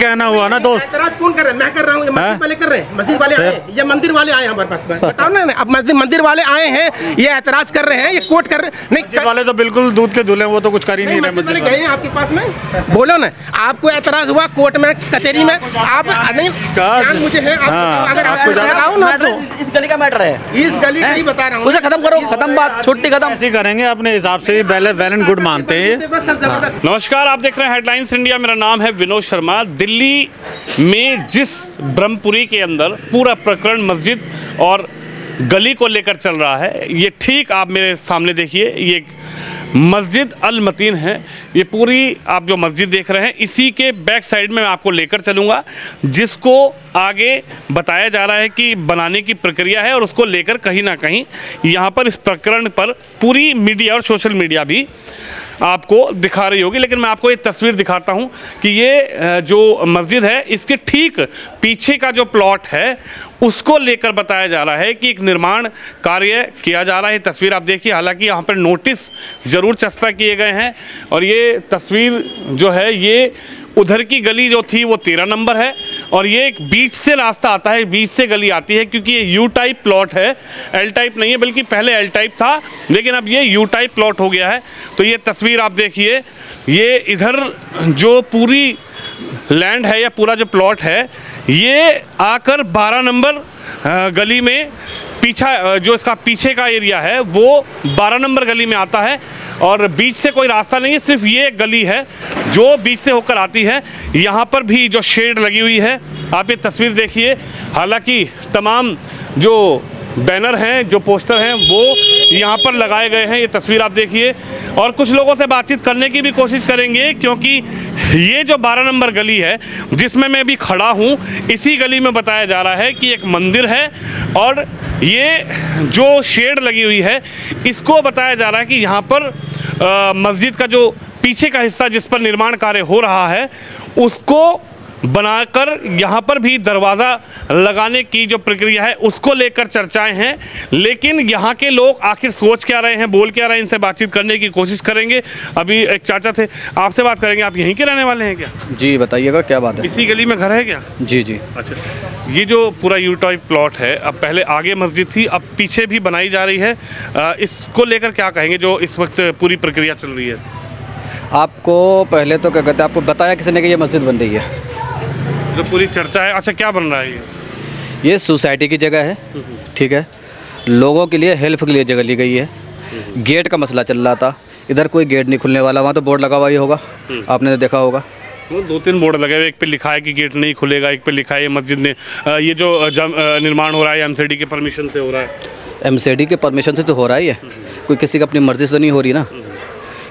कहना हुआ ना दोस्त। एतराज कौन कर रहे हैं? मैं कर रहा हूँ, ये मस्जिद वाले कर रहे हैं, मस्जिद वाले आए हैं, ये मंदिर वाले आए हैं हमारे पास। बताओ ना, अब मंदिर वाले आए हैं, ये एतराज कर रहे हैं, ये कोर्ट कर रहे हैं। नहीं वाले तो बिल्कुल दूध के धुले, वो तो कुछ कर ही नहीं रहे। मस्जिद वाले गए हैं आपके पास में, बोलो ना, आपको एतराज हुआ कोर्ट में, कचहरी में, आप नहीं ज्ञान मुझे है, अगर आपको लगाओ ना तो इस गली का मैटर है, इस गली का ही बता रहा हूँ, उसे खत्म करो, खत्म बात, छुट्टी खत्म। ऐसे करेंगे अपने हिसाब से, वेल एंड गुड मानते हैं। नमस्कार, आप देख रहे हैं हेडलाइंस इंडिया। मेरा नाम है विनोद शर्मा। दिल्ली में जिस ब्रह्मपुरी के अंदर पूरा प्रकरण मस्जिद और गली को लेकर चल रहा है, ये ठीक आप मेरे सामने देखिए, ये मस्जिद अल मतीन है। ये पूरी आप जो मस्जिद देख रहे हैं, इसी के बैक साइड में मैं आपको लेकर चलूँगा, जिसको आगे बताया जा रहा है कि बनाने की प्रक्रिया है, और उसको लेकर कहीं ना कहीं यहाँ पर इस प्रकरण पर पूरी मीडिया और सोशल मीडिया भी आपको दिखा रही होगी। लेकिन मैं आपको एक तस्वीर दिखाता हूँ कि ये जो मस्जिद है, इसके ठीक पीछे का जो प्लॉट है, उसको लेकर बताया जा रहा है कि एक निर्माण कार्य किया जा रहा है। तस्वीर आप देखिए, हालांकि यहाँ पर नोटिस ज़रूर चस्पा किए गए हैं, और ये तस्वीर जो है, ये उधर की गली जो थी वो 13 नंबर है, और ये एक बीच से रास्ता आता है, बीच से गली आती है, क्योंकि ये यू टाइप प्लॉट है, एल टाइप नहीं है, बल्कि पहले एल टाइप था, लेकिन अब ये यू टाइप प्लॉट हो गया है। तो ये तस्वीर आप देखिए, ये इधर जो पूरी लैंड है या पूरा जो प्लॉट है, ये आकर 12 नंबर गली में, पीछा जो इसका पीछे का एरिया है वो 12 नंबर गली में आता है, और बीच से कोई रास्ता नहीं है, सिर्फ ये गली है जो बीच से होकर आती है। यहाँ पर भी जो शेड लगी हुई है, आप ये तस्वीर देखिए, हालांकि तमाम जो बैनर हैं, जो पोस्टर हैं, वो यहाँ पर लगाए गए हैं। ये तस्वीर आप देखिए, और कुछ लोगों से बातचीत करने की भी कोशिश करेंगे, क्योंकि ये जो 12 नंबर गली है जिसमें मैं भी खड़ा हूँ, इसी गली में बताया जा रहा है कि एक मंदिर है, और ये जो शेड लगी हुई है, इसको बताया जा रहा है कि यहाँ पर मस्जिद का जो पीछे का हिस्सा जिस पर निर्माण कार्य हो रहा है, उसको बनाकर यहाँ पर भी दरवाज़ा लगाने की जो प्रक्रिया है, उसको लेकर चर्चाएं हैं। लेकिन यहाँ के लोग आखिर सोच क्या रहे हैं, बोल क्या रहे हैं, इनसे बातचीत करने की कोशिश करेंगे। अभी एक चाचा थे, आपसे बात करेंगे। आप यहीं के रहने वाले हैं क्या? जी बताइएगा, क्या बात है? इसी गली में घर है क्या? जी जी। अच्छा, ये जो पूरा यू टाइप प्लॉट है, अब पहले आगे मस्जिद थी, अब पीछे भी बनाई जा रही है, इसको लेकर क्या कहेंगे जो इस वक्त पूरी प्रक्रिया चल रही है? आपको पहले तो क्या कहते हैं, आपको बताया किसी ने कि ये मस्जिद बन रही है? जो पूरी चर्चा है, अच्छा क्या बन रहा है ये सोसाइटी की जगह है, ठीक है, लोगों के लिए हेल्प के लिए जगह ली गई है। गेट का मसला चल रहा था, इधर कोई गेट नहीं खुलने वाला, वहाँ तो बोर्ड लगा हुआ ही होगा, आपने देखा होगा। वो 2-3 बोर्ड लगे हुए, एक पे लिखा है कि गेट नहीं खुलेगा, एक पे लिखा है मस्जिद ने ये जो निर्माण हो रहा है एमसीडी के परमिशन से हो रहा है। एमसीडी के परमिशन से तो हो रहा ही है, कोई किसी की अपनी मर्जी से तो नहीं हो रही ना।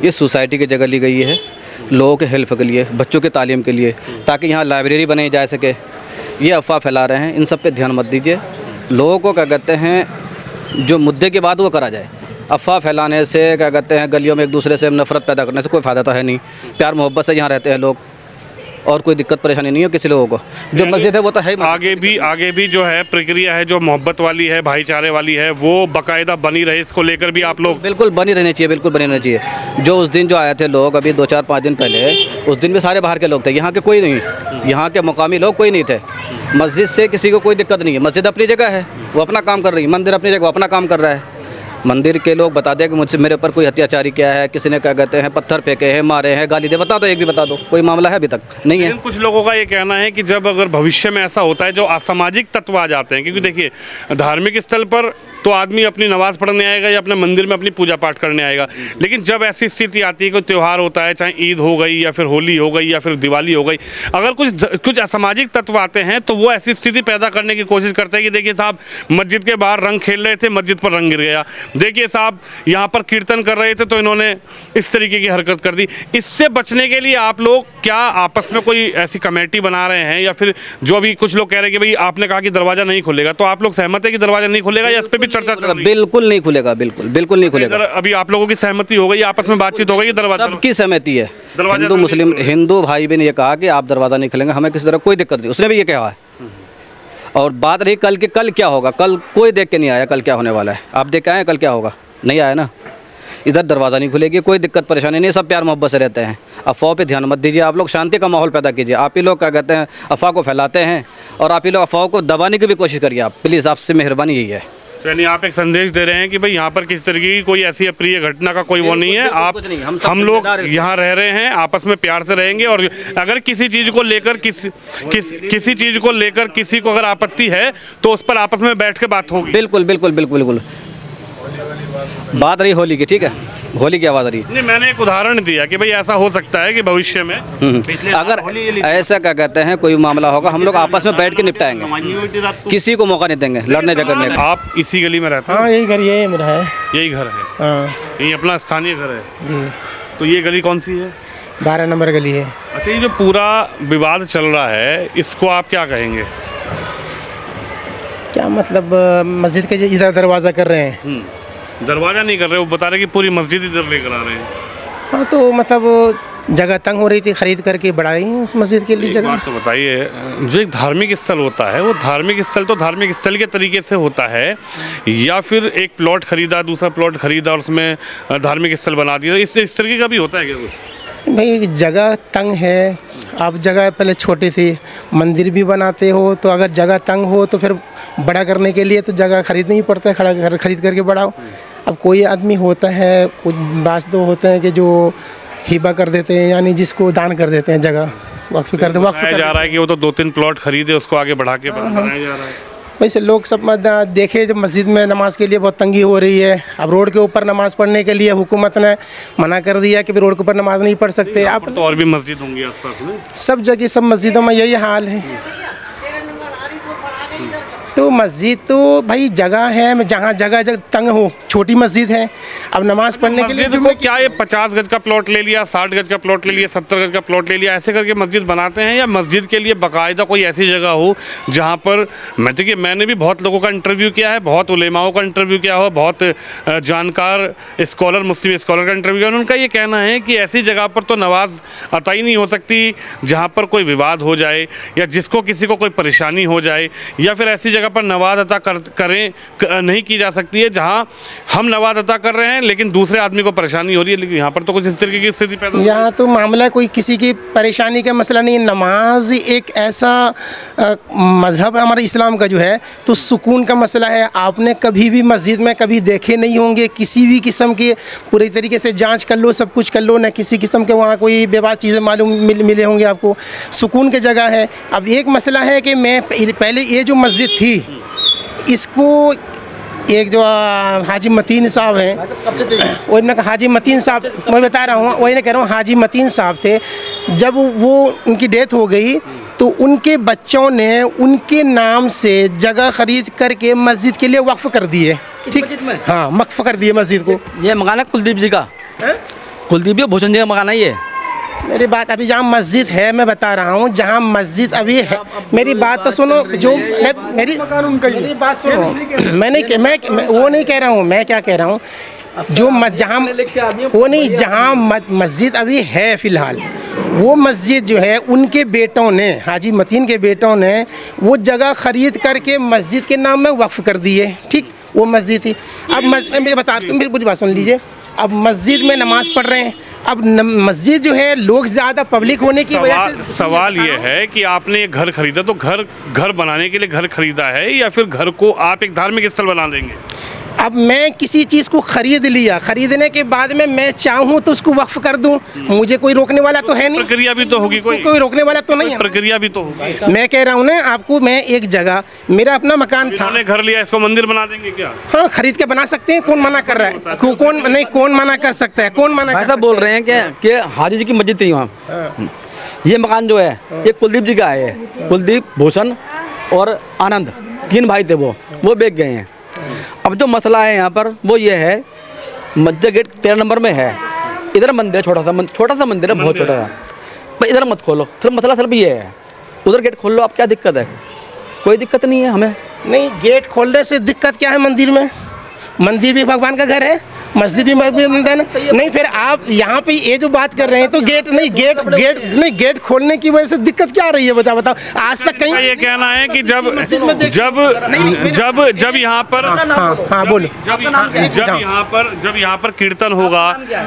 ये सोसाइटी की जगह ली गई है लोगों के हेल्प के लिए, बच्चों के तालीम के लिए, ताकि यहाँ लाइब्रेरी बनाई जा सके। ये अफवाह फैला रहे हैं, इन सब पे ध्यान मत दीजिए। लोगों को क्या कहते हैं, जो मुद्दे की बात वो करा जाए। अफवाह फैलाने से क्या कहते हैं, गलियों में एक दूसरे से नफरत पैदा करने से कोई फ़ायदा तो है नहीं। प्यार मोहब्बत से यहाँ रहते हैं लोग, और कोई दिक्कत परेशानी नहीं है किसी लोगों को। जो मस्जिद है वो तो है आगे भी जो है प्रक्रिया है, जो मोहब्बत वाली है, भाईचारे वाली है, वो बाकायदा बनी रहे, इसको लेकर भी आप लोग बिल्कुल बनी रहनी चाहिए, बिल्कुल बनी रहनी चाहिए। जो उस दिन जो आए थे लोग, अभी 2-4-5 दिन पहले, उस दिन भी सारे बाहर के लोग थे, यहाँ के कोई नहीं, यहाँ के मुकामी लोग कोई नहीं थे। मस्जिद से किसी को कोई दिक्कत नहीं है, मस्जिद अपनी जगह है, वो अपना काम कर रही है, मंदिर अपनी जगह वो अपना काम कर रहा है। मंदिर के लोग बता दें कि मुझसे मेरे ऊपर कोई अत्याचारी किया है, किसी ने क्या कहते हैं पत्थर फेंके हैं, मारे हैं, गाली दे, बता दो, एक भी बता दो, कोई मामला है अभी तक नहीं है। कुछ लोगों का ये कहना है कि जब अगर भविष्य में ऐसा होता है, जो असामाजिक तत्व आ जाते हैं, क्योंकि देखिए धार्मिक स्थल पर तो आदमी अपनी नमाज़ पढ़ने आएगा या अपने मंदिर में अपनी पूजा पाठ करने आएगा, लेकिन जब ऐसी स्थिति आती है, कोई त्यौहार होता है, चाहे ईद हो गई या फिर होली हो गई या फिर दिवाली हो गई, अगर कुछ असामाजिक तत्व आते हैं, तो वो ऐसी स्थिति पैदा करने की कोशिश करते हैं कि देखिए साहब, मस्जिद के बाहर रंग खेल रहे थे, मस्जिद पर रंग गिर गया, देखिए साहब यहाँ पर कीर्तन कर रहे थे तो इन्होंने इस तरीके की हरकत कर दी। इससे बचने के लिए आप लोग क्या आपस में कोई ऐसी कमेटी बना रहे हैं, या फिर जो अभी कुछ लोग कह रहे हैं कि भाई आपने कहा कि दरवाज़ा नहीं खुलेगा, तो आप लोग सहमत है कि दरवाज़ा नहीं खुलेगा, या इस पर भी चर्चा चल रही है? बिल्कुल नहीं खुलेगा, बिल्कुल नहीं खुलेगा। अभी आप लोगों की सहमति हो गई, आपस में बातचीत हो गई, दरवाजा सबकी सहमति है। हिंदू मुस्लिम हिंदू भाई भी ने ये कहा कि आप दरवाज़ा नहीं खोलेंगे, हमें किसी तरह कोई दिक्कत नहीं, उसने भी ये कहा है। और बात रही कल की, कल क्या होगा, कल कोई देख के नहीं आया कल क्या होने वाला है। आप देख के आए कल क्या होगा? नहीं आया ना। इधर दरवाज़ा नहीं खुलेगी, कोई दिक्कत परेशानी नहीं, सब प्यार मोहब्बत से रहते हैं। अफवाह पे ध्यान मत दीजिए, आप लोग शांति का माहौल पैदा कीजिए। आप ही लोग क्या कहते हैं अफवाह को फैलाते हैं और आप ही लोग अफवाह को दबाने की भी कोशिश करिए। आप प्लीज़, आपसे मेहरबानी यही है। तो यानी आप एक संदेश दे रहे हैं कि भाई यहाँ पर किस तरीके की कोई ऐसी अप्रिय घटना का कोई वो नहीं है। बिल्कुल आप कुछ नहीं, हम सब हम लोग जिम्मेदार हैं। यहाँ रह रहे हैं, आपस में प्यार से रहेंगे और अगर किसी चीज़ को लेकर किसी चीज़ को लेकर किसी को अगर आपत्ति है तो उस पर आपस में बैठ के बात होगी। बिल्कुल बिल्कुल बिल्कुल बिल्कुल। बात रही होली की, ठीक है, होली की आवाज़ रही। नहीं, मैंने एक उदाहरण दिया कि भाई ऐसा हो सकता है कि भविष्य में अगर ऐसा क्या कहते हैं कोई मामला होगा, हम लोग आपस में बैठ के निपटाएंगे, किसी को मौका नहीं देंगे लड़ने झगड़ने का। आप इसी गली में रहते हैं? हाँ, यही घर ये मेरा है। यही घर है? हाँ यही अपना स्थानीय घर है? जी, तो ये गली कौन सी है? 12 नंबर गली है। अच्छा, ये जो पूरा विवाद चल रहा है इसको आप क्या कहेंगे? क्या मतलब, मस्जिद के इधर दरवाज़ा कर रहे हैं। दरवाजा नहीं कर रहे, वो बता रहे कि पूरी मस्जिद इधर लेकर आ रहे हैं। हाँ, तो मतलब जगह तंग हो रही थी, खरीद करके बढ़ाई उस मस्जिद के लिए एक जगह। बात तो बताइए, जो एक धार्मिक स्थल होता है वो धार्मिक स्थल तो धार्मिक स्थल के तरीके से होता है, या फिर एक प्लॉट खरीदा, दूसरा प्लॉट खरीदा और उसमें धार्मिक स्थल बना दिया, इस तरीके का भी होता है क्या कुछ? भाई जगह तंग है, आप जगह पहले छोटी थी, मंदिर भी बनाते हो तो अगर जगह तंग हो तो फिर बड़ा करने के लिए तो जगह खरीदनी ही पड़ता है, खरीद करके बढ़ाओ। अब कोई आदमी होता है, कुछ बास दो होते हैं कि जो हिबा कर देते हैं, यानी जिसको दान कर देते हैं, जगह वक्फ कर दे, वक्फ जा रहा है कि वो तो 2-3 प्लॉट खरीदे उसको आगे बढ़ा के बनाया जा रहा है। वैसे लोग सब देखे जब मस्जिद में नमाज के लिए बहुत तंगी हो रही है, अब रोड के ऊपर नमाज पढ़ने के लिए हुकूमत ने मना कर दिया कि रोड के ऊपर नमाज नहीं पढ़ सकते आप। तो और भी मस्जिद होंगी आसपास में? सब जगह सब मस्जिदों में यही हाल है। तो मस्जिद तो भाई जगह है, जहाँ जगह तंग हो, छोटी मस्जिद है, अब नमाज पढ़ने के लिए मस्जिद को क्या ये 50 गज का प्लॉट ले लिया, 60 गज का प्लॉट ले लिया, 70 गज का प्लॉट ले लिया, ऐसे करके मस्जिद बनाते हैं? या मस्जिद के लिए बाकायदा कोई ऐसी जगह हो जहाँ पर, देखिए मैंने भी बहुत लोगों का इंटरव्यू किया है, बहुत उलेमाओं का इंटरव्यू किया हो, बहुत जानकार स्कॉलर, मुस्लिम स्कॉलर का इंटरव्यू किया, उनका ये कहना है कि ऐसी जगह पर तो नमाज अता ही नहीं हो सकती जहाँ पर कोई विवाद हो जाए या जिसको किसी को कोई परेशानी हो जाए, या फिर ऐसी जगह पर नमाज अता नहीं की जा सकती है जहां हम नमाज अता कर रहे हैं लेकिन दूसरे आदमी को परेशानी हो रही है। लेकिन यहाँ पर तो कुछ इस तरीके की स्थिति पैदा, यहाँ तो मामला कोई किसी की परेशानी का मसला नहीं है। नमाज एक ऐसा मज़हब है हमारे इस्लाम का जो है, तो सुकून का मसला है। आपने कभी भी मस्जिद में कभी देखे नहीं होंगे किसी भी किस्म के, पूरी तरीके से जांच कर लो, सब कुछ कर लो, ना किसी किस्म के वहाँ कोई बेबाद चीज़ें मालूम मिले होंगे आपको। सुकून की जगह है। अब एक मसला है कि मैं पहले ये जो मस्जिद थी इसको एक जो हाजी मतीन साहब हैं, वही मैं हाजी मतीन साहब, मैं बता रहा हूँ, वही मैं कह रहा हूँ, हाजी मतीन साहब थे, जब वो उनकी डेथ हो गई तो उनके बच्चों ने उनके नाम से जगह खरीद करके मस्जिद के लिए वक्फ कर दिए। ठीक, हाँ, वक्फ कर दिए मस्जिद को। ये मकान है कुलदीप जी का, कुलदीप जी भूषण जी का मकान है ये। मेरी बात, अभी जहाँ मस्जिद है मैं बता रहा हूँ, जहाँ मस्जिद अभी है, मेरी बात तो सुनो, जो मेरी बात सुनो, मैं वो नहीं कह रहा हूँ, मैं क्या कह रहा हूँ, जो जहाँ वो नहीं, जहाँ मस्जिद अभी है फ़िलहाल, वो मस्जिद जो है उनके बेटों ने, हाजी मतीन के बेटों ने वो जगह ख़रीद करके मस्जिद के नाम में वक्फ कर दिए। ठीक, वो मस्जिद थी। अब मैं बता रहा हूँ, मेरी पूरी बात सुन लीजिए। अब मस्जिद में नमाज पढ़ रहे हैं, अब मस्जिद जो है लोग ज़्यादा पब्लिक होने की वजह से, सवाल ये है कि आपने एक घर खरीदा तो घर बनाने के लिए घर खरीदा है या फिर घर को आप एक धार्मिक स्थल बना देंगे? अब मैं किसी चीज़ को ख़रीद लिया, ख़रीदने के बाद में मैं चाहूँ तो उसको वक्फ कर दूँ, मुझे कोई रोकने वाला तो है नहीं। प्रक्रिया भी तो होगी, कोई रोकने वाला तो नहीं है, प्रक्रिया भी तो होगी। मैं कह रहा हूँ ना आपको, मैं एक जगह, मेरा अपना मकान था, घर लिया, इसको मंदिर बना देंगे क्या? हाँ, खरीद के बना सकते हैं, कौन मना कर रहा है? कौन नहीं, कौन मना कर सकता है? कौन मना? ऐसा बोल रहे हैं कि हाजी जी की मस्जिद थी वहाँ, ये मकान जो है ये कुलदीप जी का है, कुलदीप, भूषण और आनंद, 3 भाई थे, वो बेच गए हैं। अब जो मसला है यहाँ पर वो ये है, मस्जिद गेट 13 नंबर में है, इधर मंदिर है, छोटा सा मंदिर है, बहुत छोटा सा, भाई इधर मत खोलो, सिर्फ मसला सिर्फ ये है, उधर गेट खोल लो। आप क्या दिक्कत है? कोई दिक्कत नहीं है हमें। नहीं, गेट खोलने से दिक्कत क्या है? मंदिर में मंदिर भी भगवान का घर है, मस्जिद भी भगवान नहीं। फिर आप यहाँ पे ये जो बात कर रहे हैं तो गेट खोलने की वजह से दिक्कत क्या आ रही है बताओ। आज तक कहीं ये कहना है कि जब यहाँ पर हाँ बोलो, जब यहाँ पर कीर्तन होगा,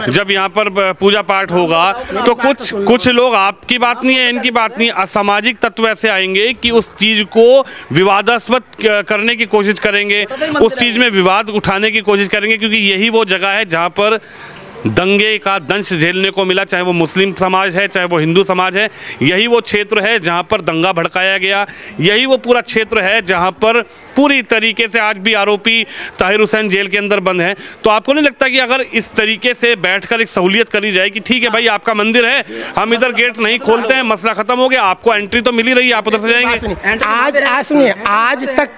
जब यहाँ पर पूजा पाठ होगा, तो कुछ लोग, आपकी बात नहीं है, इनकी बात नहीं, असामाजिक तत्व ऐसे आएंगे कि उस चीज को विवादास्पद करने की कोशिश करेंगे, उस चीज में विवाद उठाने की कोशिश करेंगे, क्योंकि यही वो जगह है जहाँ पर दंगे का दंश झेलने को मिला, चाहे वो मुस्लिम समाज है, चाहे वो हिंदू समाज है। यही वो क्षेत्र है जहाँ पर दंगा भड़काया गया, यही वो पूरा क्षेत्र है जहाँ पर पूरी तरीके से आज भी आरोपी ताहिर हुसैन जेल के अंदर बंद है। तो आपको नहीं लगता कि अगर इस तरीके से बैठकर एक सहूलियत करी जाए कि ठीक है भाई, आपका मंदिर है, हम इधर गेट नहीं खोलते हैं, मसला खत्म हो गया, आपको एंट्री तो मिल ही रही है, आप उधर से जाएंगे। आज सुनिए, आज तक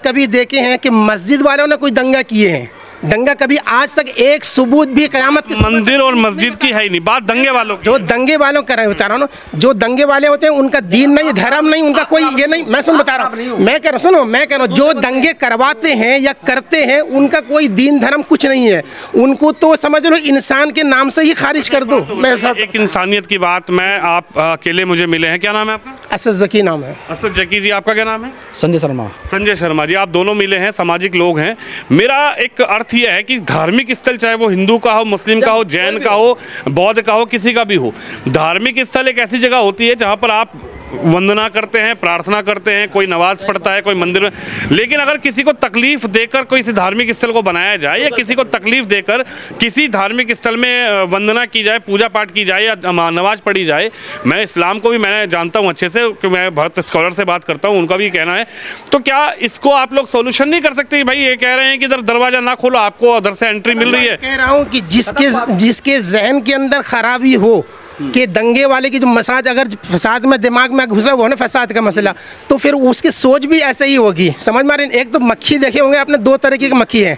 कभी देखे हैं कि मस्जिद वालों ने कोई दंगा किए हैं? दंगा कभी आज तक एक सबूत भी कयामत के मंदिर और मस्जिद की है ही नहीं, बात दंगे वालों की। जो दंगे वालों कर रहे हैं, बता रहा हूँ ना, जो दंगे वाले होते हैं उनका दीन नहीं, धर्म नहीं, उनका कोई ये नहीं। मैं बता रहा हूँ, मैं कह रहा हूँ जो दंगे करवाते हैं या करते हैं उनका कोई दीन धर्म कुछ नहीं है, उनको तो समझ लो इंसान के नाम से ही खारिज कर दो। मैं एक इंसानियत की बात, मैं आप अकेले मुझे मिले हैं, क्या नाम है आपका? असद जकी नाम है। असद जकी जी, आपका क्या नाम है? संजय शर्मा। संजय शर्मा जी, आप दोनों मिले हैं, सामाजिक लोग हैं। मेरा एक अर्थ यह है कि धार्मिक स्थल, चाहे वो हिंदू का हो, मुस्लिम का हो, जैन का हो, बौद्ध का हो, किसी का भी हो, धार्मिक स्थल एक ऐसी जगह होती है जहाँ पर आप वंदना करते हैं, प्रार्थना करते हैं, कोई नमाज पढ़ता है, कोई मंदिर में। लेकिन अगर किसी को तकलीफ देकर कोई धार्मिक स्थल को बनाया जाए, या किसी को तकलीफ देकर किसी धार्मिक स्थल में वंदना की जाए, पूजा पाठ की जाए, या नमाज पढ़ी जाए, मैं इस्लाम को भी मैंने जानता हूँ अच्छे से, कि मैं बहुत स्कॉलर से बात करता हूँ, उनका भी कहना है। तो क्या इसको आप लोग सोल्यूशन नहीं कर सकते? भाई ये कह रहे हैं कि इधर दरवाजा ना खोलो, आपको उधर से एंट्री मिल रही है। कह रहा हूँ कि जिसके जहन के अंदर खराबी हो कि दंगे वाले की जो मसाज, अगर फसाद में दिमाग में घुसा हुआ ना फसाद का मसला, तो फिर उसकी सोच भी ऐसे ही होगी। समझ में आ रही है? एक तो मक्खी देखे होंगे आपने, दो तरीके की मक्खी है।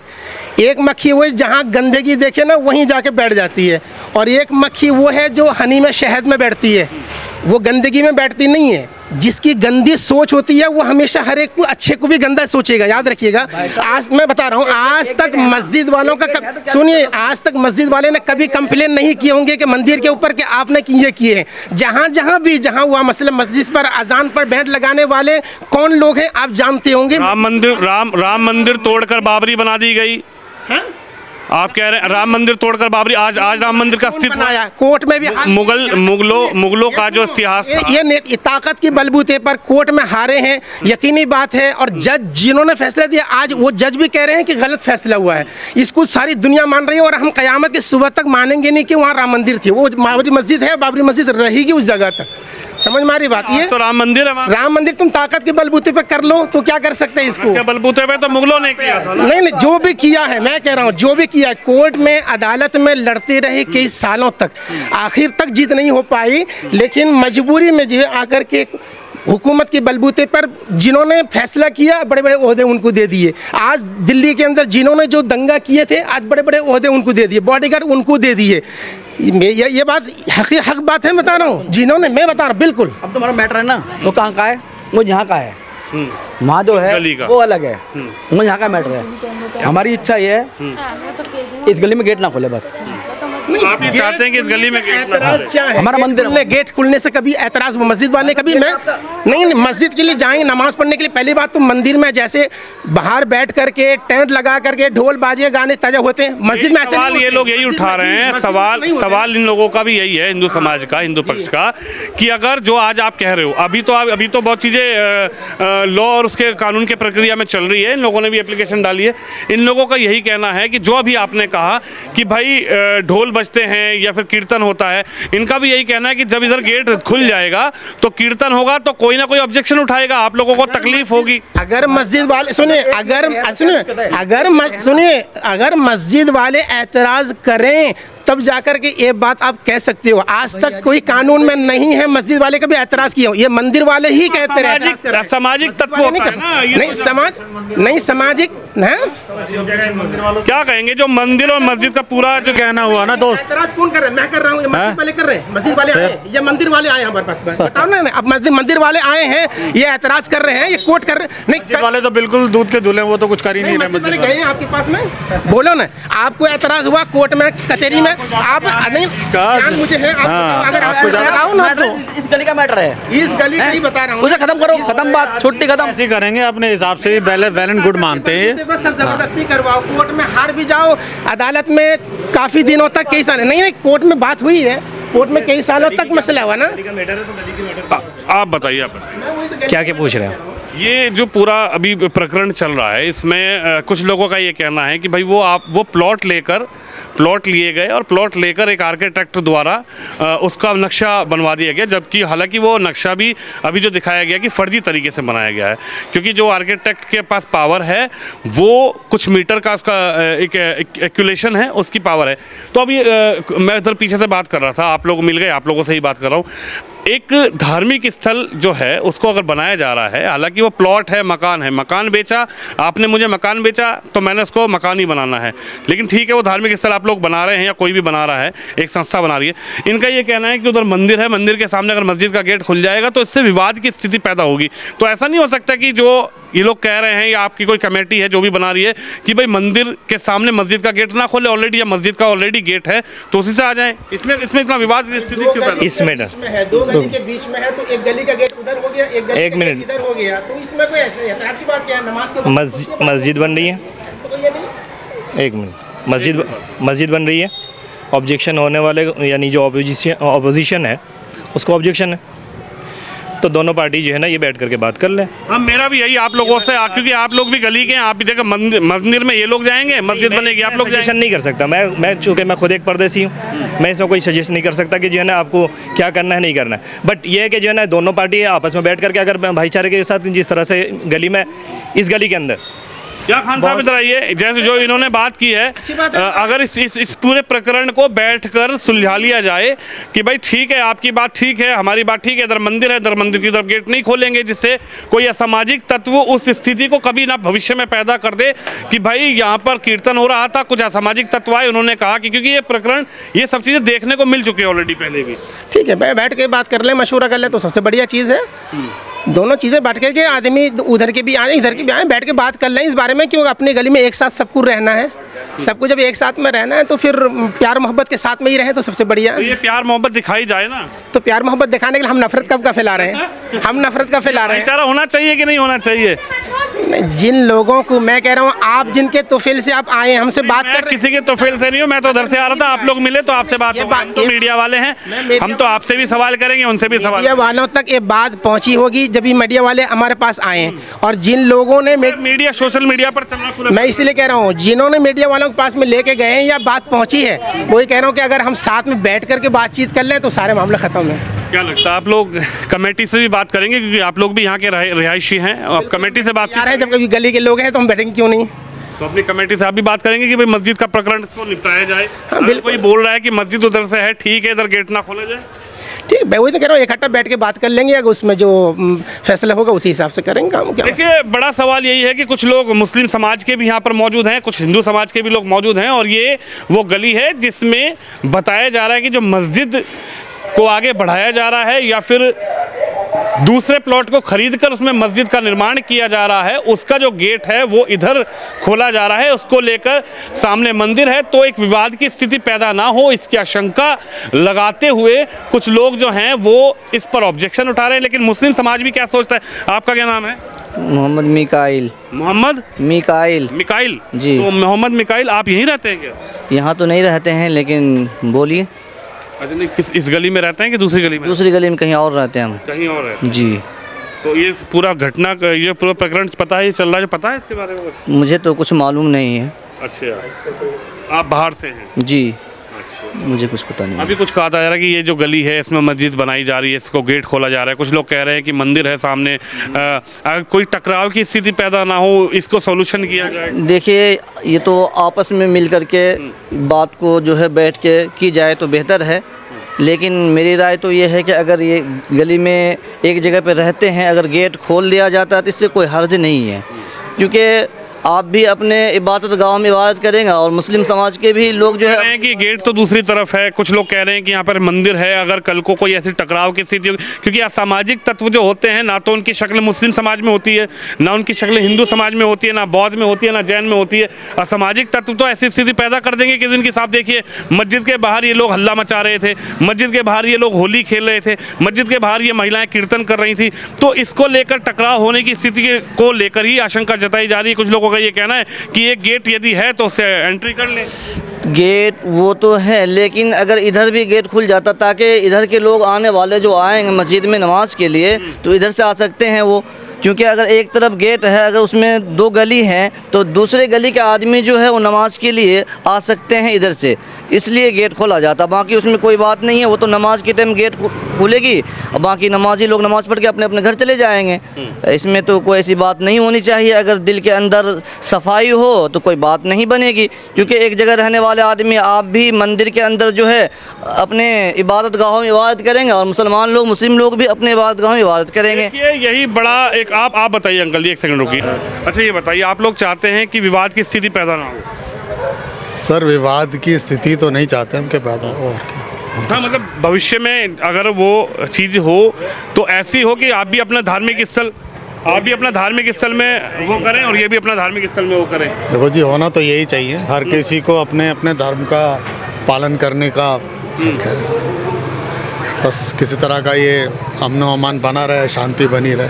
एक मक्खी वो जहाँ गंदगी देखे ना वहीं जाके बैठ जाती है, और एक मक्खी वो है जो हनी में शहद में बैठती है, वो गंदगी में बैठती नहीं है। जिसकी गंदी सोच होती है वो हमेशा हर एक को अच्छे को भी गंदा सोचेगा, याद रखिएगा। आज मैं बता रहा हूँ, आज तक मस्जिद वालों का सुनिए, आज तक मस्जिद वाले ने कभी कंप्लेन नहीं किए होंगे कि मंदिर के ऊपर कि आपने ये किए हैं। जहाँ हुआ मसला, मस्जिद पर अजान पर बैंड लगाने वाले कौन लोग हैं आप जानते होंगे। राम मंदिर तोड़कर बाबरी बना दी गई। हाँ? आप कह रहे हैं राम मंदिर तोड़कर बाबरी, आज राम मंदिर का अस्तित्व बनाया, कोर्ट में भी मुगलों का जो इतिहास था, ये ताकत की बलबूते पर कोर्ट में हारे हैं, यकीनी बात है। और जज जिन्होंने फैसला दिया, आज वो जज भी कह रहे हैं कि गलत फैसला हुआ है। इसको सारी दुनिया मान रही है, और हम कयामत की सुबह तक मानेंगे नहीं कि वहाँ राम मंदिर थी। वो बाबरी मस्जिद है, बाबरी मस्जिद रहेगी उस जगह तक। समझ में आ रही बात? ये तो राम मंदिर है, राम मंदिर तुम ताकत के बलबूते पे कर लो तो क्या कर सकते हैं इसको? बलबूते पे तो मुगलों ने किया था। नहीं, जो भी किया है, मैं कह रहा हूँ जो भी किया, कोर्ट में अदालत में लड़ते रहे कई सालों तक, आखिर तक जीत नहीं हो पाई। लेकिन मजबूरी में जो आकर के हुकूमत के बलबूते पर जिन्होंने फैसला किया, बड़े बड़े ओहदे उनको दे दिए। आज दिल्ली के अंदर जिन्होंने जो दंगा किए थे, आज बड़े बड़े ओहदे उनको दे दिए, बॉडीगार्ड उनको दे दिए। ये बात हक बात है, बता रहा हूँ, जिन्होंने, मैं बता रहा हूँ बिल्कुल। अब तुम्हारा मैटर है ना, वो कहाँ का है, वो यहाँ का है, वहाँ जो है वो अलग है, वो यहाँ का मैटर है। हमारी इच्छा ये है इस गली में गेट ना खोले बस। आप ये चाहते हैं कि इस गली में एतराज क्या है? हमारा मंदिर में गेट खुलने से कभी एतराज मस्जिद वाले कभी मैं नहीं, मस्जिद के लिए जाएंगे नमाज पढ़ने के लिए। पहली बात तो मंदिर में जैसे बाहर बैठ करके टेंट लगा करके ढोल बाजे गाने ताजा होते हैं, मस्जिद में ऐसे सवाल ये लोग यही उठा रहे हैं। सवाल इन लोगों का भी यही है, हिंदू समाज का, हिंदू पक्ष का, कि अगर जो आज आप कह रहे हो, अभी तो बहुत चीज़ें लॉ और उसके कानून के प्रक्रिया में चल रही है, इन लोगों ने भी एप्लीकेशन डाली है। इन लोगों का यही कहना है कि जो अभी आपने कहा कि भाई ढोल बजते हैं या फिर कीर्तन होता है, इनका भी यही कहना है कि जब इधर गेट खुल जाएगा तो कीर्तन होगा तो कोई ना कोई ऑब्जेक्शन उठाएगा, आप लोगों को तकलीफ होगी। अगर मस्जिद वाले अगर मस्जिद वाले एतराज करें तब जाकर के ये बात आप कह सकते हो। आज तक कोई कानून में नहीं है मस्जिद वाले कभी ऐतराज किए हो, ये मंदिर वाले ही कहते रहे। सामाजिक तत्व होता है ना, ये नहीं समाज नहीं सामाजिक है। क्या कहेंगे जो मंदिर और मस्जिद का पूरा जो कहना हुआ ना दोस्त, ऐतराज कौन कर रहा है? मैं कर रहा हूँ, मस्जिद वाले कर रहे हैं। मस्जिद वाले आए, ये मंदिर वाले आए हमारे पास। बताओ ना, अब मंदिर वाले आए हैं, ये ऐतराज कर रहे हैं, ये कोर्ट कर रहे नहीं। मस्जिद वाले तो बिल्कुल दूध के धुले, वो तो कुछ कर ही नहीं रहे। मस्जिद वाले गए हैं आपके पास में, बोलो ना, आपको ऐतराज हुआ कोर्ट में, कचहरी में, आप नहीं ज्ञान मुझे है। अगर आपको बताओ ना, इस गली का मैटर है, इस गली का ही बता रहा हूँ। उसे खत्म करो, खत्म बात, छुट्टी खत्म। ऐसे करेंगे अपने हिसाब से, पहले वेल एंड गुड मानते हैं। बस जबरदस्ती करवाओ, कोर्ट में हार भी जाओ, अदालत में काफी दिनों तक, कई साल नहीं, कोर्ट में बात हुई है, कोर्ट में कई सालों तक मसला हुआ ना। आप बताइए, क्या पूछ रहे हैं? ये जो पूरा अभी प्रकरण चल रहा है, इसमें कुछ लोगों का ये कहना है कि भाई वो प्लॉट लिए गए और प्लॉट लेकर एक आर्किटेक्ट द्वारा उसका नक्शा बनवा दिया गया, जबकि हालांकि वो नक्शा भी अभी जो दिखाया गया कि फर्जी तरीके से बनाया गया है, क्योंकि जो आर्किटेक्ट के पास पावर है वो कुछ मीटर का उसका एक एक्यूलेशन है, उसकी पावर है। तो अभी मैं इधर पीछे से बात कर रहा था, आप लोग मिल गए, आप लोगों से ही बात कर रहा हूँ। एक धार्मिक स्थल जो है उसको अगर बनाया जा रहा है, हालांकि वो प्लॉट है, मकान बेचा, आपने मुझे मकान बेचा तो मैंने उसको मकान ही बनाना है, लेकिन ठीक है वो धार्मिक स्थल आप लोग बना रहे हैं या कोई भी बना रहा है, एक संस्था बना रही है। इनका ये कहना है कि उधर मंदिर है, मंदिर के सामने अगर मस्जिद का गेट खुल जाएगा तो इससे विवाद की स्थिति पैदा होगी। तो ऐसा नहीं हो सकता कि जो ये लोग कह रहे हैं या आपकी कोई कमेटी है जो भी बना रही है कि भाई मंदिर के सामने मस्जिद का गेट ना खोले, ऑलरेडी या मस्जिद का ऑलरेडी गेट है तो उसी से आ जाए। इसमें इतना विवाद की स्थिति क्यों पैदा? इसमें दो गली के बीच में है तो एक गली का गेट उधर हो गया, एक गली एक का मिनट। गेट इधर हो गया, तो इसमें कोई ऐतराज की बात क्या है? नमाज के मस्जिद बन रही है, तो ये नहीं। एक मिनट, मस्जिद बन रही है, ऑब्जेक्शन होने वाले यानी जो ऑपोजिशन है उसको ऑब्जेक्शन है, तो दोनों पार्टी जो है ना ये बैठ करके बात कर ले। हाँ, मेरा भी यही आप लोगों से, क्योंकि आप लोग भी गली के हैं, आप भी देखो मंदिर में ये लोग जाएंगे, मस्जिद बनेगी, आप लोग सजेशन नहीं कर सकता मैं चूँकि मैं खुद एक परदेसी हूँ, मैं इसमें कोई सजेस्ट नहीं कर सकता कि जो है ना आपको क्या करना है नहीं करना है। बट ये है कि जो है ना दोनों पार्टी आपस में बैठ करके अगर भाईचारे के साथ जिस तरह से गली में, इस गली के अंदर क्या खान साहब इधर आइए, जैसे जो इन्होंने बात की है, अगर इस पूरे प्रकरण को बैठकर सुलझा लिया जाए कि भाई ठीक है, आपकी बात ठीक है, हमारी बात ठीक है, इधर मंदिर है, इधर मंदिर की तरफ गेट नहीं खोलेंगे, जिससे कोई असामाजिक तत्व उस स्थिति को कभी ना भविष्य में पैदा कर दे कि भाई यहाँ पर कीर्तन हो रहा था, कुछ असामाजिक तत्व आए। उन्होंने कहा कि क्योंकि ये प्रकरण, ये सब चीज़ें देखने को मिल चुकी है ऑलरेडी पहले भी। ठीक है, बैठ के बात कर ले, मशवरा कर ले तो सबसे बढ़िया चीज़ है। दोनों चीज़ें बैठ के आदमी उधर के भी आए, इधर के भी आए, बैठ के बात कर लें इस बारे में, क्यों अपनी गली में एक साथ सबको रहना है, सबको जब एक साथ में रहना है तो फिर प्यार मोहब्बत के साथ में ही रहे तो सबसे बढ़िया। तो ये प्यार मोहब्बत दिखाई जाए ना, तो प्यार मोहब्बत दिखाने के लिए हम नफरत कब का फैला रहे हैं? हम नफरत का फैला रहे हैं। भाईचारा होना चाहिए कि नहीं होना चाहिए? जिन लोगों को मैं कह रहा हूँ, आप जिनके तोफिल से आप आए हमसे बात कर रहे किसी के तोफिल से नहीं हो, मैं तो उधर से आ रहा था, आप लोग मिले तो आपसे बात हो। हम तो मीडिया वाले हैं, हम तो आपसे भी सवाल करेंगे, उनसे भी सवाल। मीडिया वालों तक ये बात पहुंची होगी जब भी मीडिया वाले हमारे पास आए हैं, और जिन लोगों ने मीडिया सोशल मीडिया पर चलना पूरा, मैं इसलिए कह रहा हूँ, जिन्होंने मीडिया वालों के पास में लेके गए हैं या बात पहुंची है, वही कह रहा हूँ कि अगर हम साथ में बैठ करके बातचीत कर लें तो सारे मामला खत्म है। क्या लगता है आप लोग कमेटी से भी बात करेंगे, क्योंकि आप लोग भी यहाँ के रिहायशी हैं, आप कमेटी से बात यार है, जब कभी गली के लोग हैं तो हम बैठेंगे क्यों नहीं? तो अपनी कमेटी से आप भी बात करेंगे कि भाई मस्जिद का प्रकरण इसको निपटाया जाए। हाँ, अगर कोई बोल रहा है कि मस्जिद उधर से है, ठीक है, इधर गेट ना खोला जाए, ठीक, मैं वही तो कह रहा हूँ, इकट्ठा बैठ के बात कर लेंगे, अगर उसमें जो फैसला होगा उसी हिसाब से करेंगे काम। क्या देखिए, बड़ा सवाल यही है कि कुछ लोग मुस्लिम समाज के भी यहाँ पर मौजूद हैं, कुछ हिंदू समाज के भी लोग मौजूद हैं, और ये वो गली है जिसमें बताया जा रहा है कि जो मस्जिद को आगे बढ़ाया जा रहा है या फिर दूसरे प्लॉट को खरीदकर उसमें मस्जिद का निर्माण किया जा रहा है, उसका जो गेट है वो इधर खोला जा रहा है, उसको लेकर सामने मंदिर है, तो एक विवाद की स्थिति पैदा ना हो, इसकी आशंका लगाते हुए कुछ लोग जो हैं वो इस पर ऑब्जेक्शन उठा रहे हैं। लेकिन मुस्लिम समाज भी क्या सोचता है? आपका क्या नाम है? मोहम्मद मिकाइल। मोहम्मद मिकाइल जी। तो मोहम्मद मिकाइल, आप यहीं रहते हैं क्या? यहाँ तो नहीं रहते हैं, लेकिन बोलिए। अच्छा, नहीं, इस गली में रहते हैं कि दूसरी गली में? दूसरी गली में कहीं और रहते हैं हम। कहीं और है जी। तो ये पूरा घटना, ये पूरा प्रकरण पता है, ये चल रहा है, पता है इसके बारे में? मुझे तो कुछ मालूम नहीं है। अच्छा, आप बाहर से हैं? जी। अच्छा, मुझे कुछ पता नहीं। अभी कुछ कहा जा रहा है कि ये जो गली है इसमें मस्जिद बनाई जा रही है, इसको गेट खोला जा रहा है। कुछ लोग कह रहे हैं कि मंदिर है सामने, अगर कोई टकराव की स्थिति पैदा ना हो, इसको सॉल्यूशन किया जाए। देखिए, ये तो आपस में मिल कर के बात को जो है बैठ के की जाए तो बेहतर है, लेकिन मेरी राय तो ये है कि अगर ये गली में एक जगह पे रहते हैं, अगर गेट खोल दिया जाता है तो इससे कोई हर्ज नहीं है, क्योंकि आप भी अपने इबादत गाह में इबादत करेंगे और मुस्लिम समाज के भी लोग जो कह रहे है। हैं कि गेट तो दूसरी तरफ है, कुछ लोग कह रहे हैं कि यहाँ पर मंदिर है, अगर कल को कोई ऐसी टकराव की स्थिति होगी, क्योंकि असामाजिक तत्व जो होते हैं ना तो उनकी शक्ल मुस्लिम समाज में होती है, ना उनकी शक्ल हिंदू समाज में होती है, ना बौद्ध में होती है, ना जैन में होती है। असामाजिक तत्व तो ऐसी स्थिति पैदा कर देंगे कि जिनके साथ देखिए मस्जिद के बाहर ये लोग हल्ला मचा रहे थे, मस्जिद के बाहर ये लोग होली खेल रहे थे, मस्जिद के बाहर ये महिलाएं कीर्तन कर रही थी। तो इसको लेकर टकराव होने की स्थिति को लेकर ही आशंका जताई जा रही है। कुछ लोगों का ये कहना है कि एक गेट यदि है तो उससे एंट्री कर ले। गेट वो तो है, लेकिन अगर इधर भी गेट खुल जाता ताकि इधर के लोग आने वाले जो आएंगे मस्जिद में नमाज के लिए तो इधर से आ सकते हैं वो, क्योंकि अगर एक तरफ गेट है, अगर उसमें दो गली हैं तो दूसरे गली के आदमी जो है वो नमाज के लिए आ सकते हैं इधर से, इसलिए गेट खोला जाता। बाकी उसमें कोई बात नहीं है, वो तो नमाज के टाइम गेट खुलेगी और बाकी नमाजी लोग नमाज पढ़ के अपने अपने घर चले जाएंगे। इसमें तो कोई ऐसी बात नहीं होनी चाहिए। अगर दिल के अंदर सफाई हो तो कोई बात नहीं बनेगी, क्योंकि एक जगह रहने वाले आदमी आप भी मंदिर के अंदर जो है अपने इबादत गाहों में इबादत करेंगे और मुसलमान लोग मुस्लिम लोग भी अपने इबादत गाहों में इबादत करेंगे। यही बड़ा एक आप बताइए अंकल जी, एक सेकंड रुकिए। अच्छा ये बताइए, आप लोग चाहते हैं कि विवाद की स्थिति पैदा ना हो? सर विवाद की स्थिति तो नहीं चाहते हम कि पैदा हो, और क्या। हाँ, मतलब भविष्य में अगर वो चीज़ हो तो ऐसी हो कि आप भी अपना धार्मिक स्थल में वो करें और ये भी अपना धार्मिक स्थल में वो करें। देखो जी, होना तो यही चाहिए, हर किसी को अपने अपने धर्म का पालन करने का हक है। बस किसी तरह का ये अमन व अमान बना रहे, शांति बनी रहे,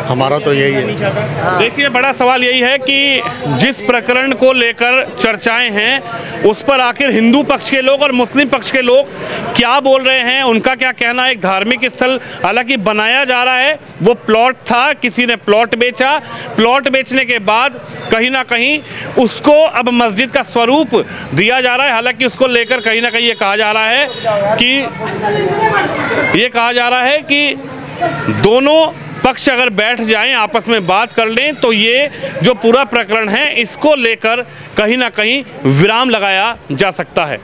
हमारा तो यही है। देखिए, बड़ा सवाल यही है कि जिस प्रकरण को लेकर चर्चाएं हैं उस पर आखिर हिंदू पक्ष के लोग और मुस्लिम पक्ष के लोग क्या बोल रहे हैं, उनका क्या कहना है। एक धार्मिक स्थल हालांकि बनाया जा रहा है, वो प्लॉट था, किसी ने प्लॉट बेचा, प्लॉट बेचने के बाद कहीं ना कहीं उसको अब मस्जिद का स्वरूप दिया जा रहा है। हालांकि उसको लेकर कहीं ना कहीं ये कहा जा रहा है कि दोनों पक्ष अगर बैठ जाएं, आपस में बात कर लें तो ये जो पूरा प्रकरण है इसको लेकर कहीं ना कहीं विराम लगाया जा सकता है।